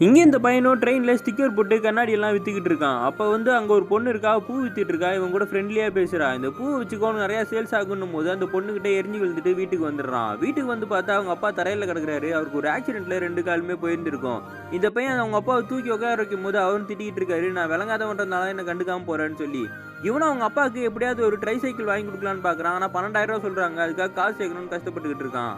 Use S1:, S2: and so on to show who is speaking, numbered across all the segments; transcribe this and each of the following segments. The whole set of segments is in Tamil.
S1: இங்கே இந்த பையனும் ட்ரெயினில் ஸ்டிக்கர் போட்டு கண்ணாடி எல்லாம் விற்றுக்கிட்டு இருக்கான். அப்போ அங்கே ஒரு பொண்ணு இருக்கா, பூ விற்றுட்டு இருக்கா. இவன் கூட ஃப்ரெண்ட்லியாக பேசுகிறா. இந்த பூ வச்சுக்கோன்னு நிறையா சேல்ஸ் ஆகணும் போது அந்த பொண்ணுக்கிட்ட எரிஞ்சு விழுந்துட்டு வீட்டுக்கு வந்துடுறான். வீட்டுக்கு வந்து பார்த்தா அவங்க அப்பா தரையில் கிடக்குறாரு. அவருக்கு ஒரு ஆக்சிடென்ட்டில் 2 காலுமே போயிருந்துருக்கும். இந்த பையன் அவங்க அப்பாவை தூக்கி உட்கார வைக்கும் போது அவரும் திட்டிகிட்டு இருக்காரு, நான் விளங்காதவன்றதுனால என்ன கண்டுக்காமல் போகிறேன்னு சொல்லி. இவனும் அவங்க அப்பாவுக்கு எப்படியாவது ஒரு ட்ரை சைக்கிள் வாங்கி கொடுக்கலான்னு பார்க்குறான். ஆனால் 12,000 ரூபா சொல்கிறாங்க. அதுக்காக காசு சேர்க்கணும்னு கஷ்டப்பட்டுக்கிட்டு இருக்கான்.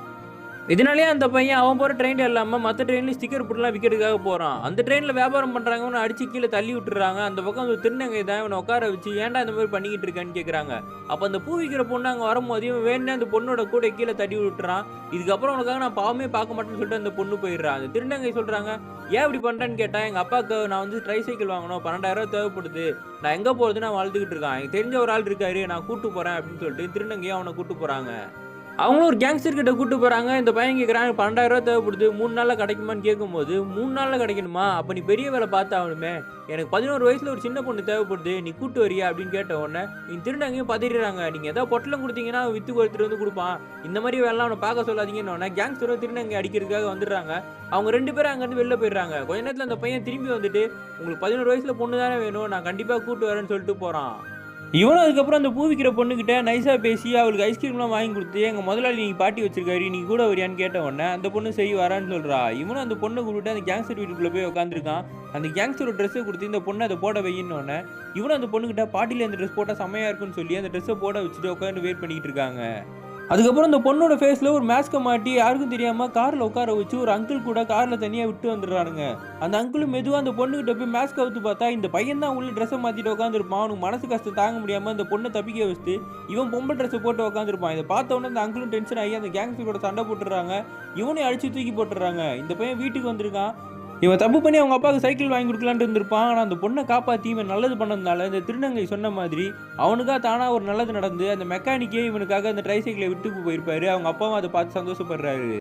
S1: இதனாலேயே அந்த பையன் அவன் போகிற ட்ரெயின் இல்லாமல் மற்ற ட்ரெயினில் ஸ்டிக்கர் போட்டுலாம் விற்கிறதுக்காக போகிறான். அந்த ட்ரெயினில் வியாபாரம் பண்ணுறாங்கன்னு அடிச்சு கீழே தள்ளி விட்டுறாங்க. அந்த பக்கம் ஒரு திருநங்கை தான் இவனை உட்கார வச்சு ஏன்டா இந்த மாதிரி பண்ணிக்கிட்டு இருக்கான்னு கேட்குறாங்க. அப்போ அந்த பூ விற்கிற பொண்ணு அங்கே வரும்போது இவன் வேணும்னே அந்த பொண்ணோட கூட கீழே தட்டி விட்டுறான். இதுக்கப்புறம் உனக்காக நான் பாவமே பார்க்க மாட்டேன்னு சொல்லிட்டு அந்த பொண்ணு போயிடுறான். அந்த திருநங்கை சொல்கிறாங்க, ஏன் இப்படி பண்ணுறேன்னு கேட்டால், எங்கள் அப்பாவுக்கு நான் ட்ரை சைக்கிள் வாங்கணும், 12,000 ரூபா தேவைப்படுது, நான் எங்கே போகிறது நான் வளர்த்துக்கிட்டு இருக்கேன், எனக்கு தெரிஞ்ச ஒரு ஆள் இருக்காரு, நான் கூப்பிட்டு போகிறேன் அப்படின்னு சொல்லிட்டு திருநங்கையை அவனை கூப்பிட்டு போகிறாங்க. அவங்களும் ஒரு கேங்ஸ்டர் கிட்ட கூட்டு போகிறாங்க. இந்த பையன் கேட்குறாங்க, 12,000 ரூபா தேவைப்படுது, 3 நாளில் கிடைக்குமான்னு கேட்கும்போது, 3 நாளில் கிடைக்கணுமா, அப்போ நீ பெரிய வேலை பார்த்தாகணுமே, எனக்கு 11 வயசில் ஒரு சின்ன பொண்ணு தேவைப்படுது, நீ கூட்டு வரியா அப்படின்னு கேட்ட உடனே நீ திருநங்கையும் பதறிடுறாங்க. நீங்கள் ஏதாவது பொட்டலம் கொடுத்தீங்கன்னா வித்து ஒருத்தர் வந்து கொடுப்பான், இந்த மாதிரி வேலை அவனை பார்க்க சொல்லாதீங்கன்னு உடனே கேங்ஸ்டரும் திருநங்கை அடிக்கிறதுக்காக வந்துடுறாங்க. அவங்க 2 பேரும் அங்கேருந்து வெளில போயிடுறாங்க. கொஞ்ச நேரத்தில் அந்த பையன் திரும்பி வந்துட்டு, உங்களுக்கு 11 வயசில் பொண்ணு தானே வேணும், நான் கண்டிப்பாக கூட்டு வரேன்னு சொல்லிட்டு போகிறான். இவனும் அதுக்கப்புறம் அந்த பூ விற்கிற பொண்ணுக்கிட்ட நைஸாக பேசி அவளுக்கு ஐஸ்கிரீம்லாம் வாங்கி கொடுத்து, எங்கள் முதலாளி நீங்கள் பாட்டி வச்சிருக்காரு, நீங்கள் கூட வரியான்னு கேட்ட உடனே அந்த பொண்ணு சரி வரான்னு சொல்கிறா. இவனும் அந்த பொண்ணை கூப்பிட்டு அந்த கேங்ஸ்டர் வீட்டுக்குள்ளே போய் உட்காந்துருக்கான். அந்த கேங்ஸ்டரோட ட்ரெஸ்ஸை கொடுத்து இந்த பொண்ணை அதை போட வையின்னு உடனே இவனும் அந்த பொண்ணுக்கிட்ட பாட்டியில் அந்த ட்ரெஸ் போட்டால் செம்மையாக இருக்குன்னு சொல்லி அந்த ட்ரெஸ்ஸை போட வச்சுட்டு உட்காந்து வெயிட் பண்ணிக்கிட்டு இருக்காங்க. அதுக்கப்புறம் இந்த பொண்ணோட ஃபேஸில் ஒரு மாஸ்க்கை மாட்டி யாருக்கும் தெரியாமல் காரில் உட்கார வச்சு ஒரு அங்கிள் கூட காரில் தனியாக விட்டு வந்துடுறானுங்க. அந்த அங்கிளும் மெதுவாக அந்த பொண்ணுக்கிட்ட போய் மாஸ்க் அவுத்து பார்த்தா இந்த பையன் தான் உள்ள ட்ரெஸ்ஸை மாற்றிட்டு உட்காந்துருப்பான். அவனுக்கு மனசு கஷ்டம் தாங்க முடியாமல் அந்த பொண்ணை தப்பிக்க வச்சுட்டு இவன் பொம்பளை ட்ரெஸ்ஸை போட்டு உட்காந்துருப்பான். இதை பார்த்த உடனே அந்த அங்கிளும் டென்ஷன் ஆகி அந்த கேங்ஸ்டரோட சண்டை போட்டுடுறாங்க. இவனையும் அடித்து தூக்கி போட்டுடுறாங்க. இந்த பையன் வீட்டுக்கு வந்திருக்கான். இவன் தப்பு பண்ணி அவங்க அப்பாவுக்கு சைக்கிள் வாங்கி கொடுக்கலான்ட்டு இருந்திருப்பான். ஆனால் அந்த பொண்ணை காப்பாற்றி இவன் நல்லது பண்ணதுனால இந்த திருநங்கை சொன்ன மாதிரி அவனுக்காக தானாக ஒரு நல்லது நடந்து அந்த மெக்கானிக்கே இவனுக்காக அந்த ட்ரை சைக்கிளை விட்டு போயிருப்பாரு. அவங்க அப்பாவும் அதை பார்த்து சந்தோஷப்படுறாரு.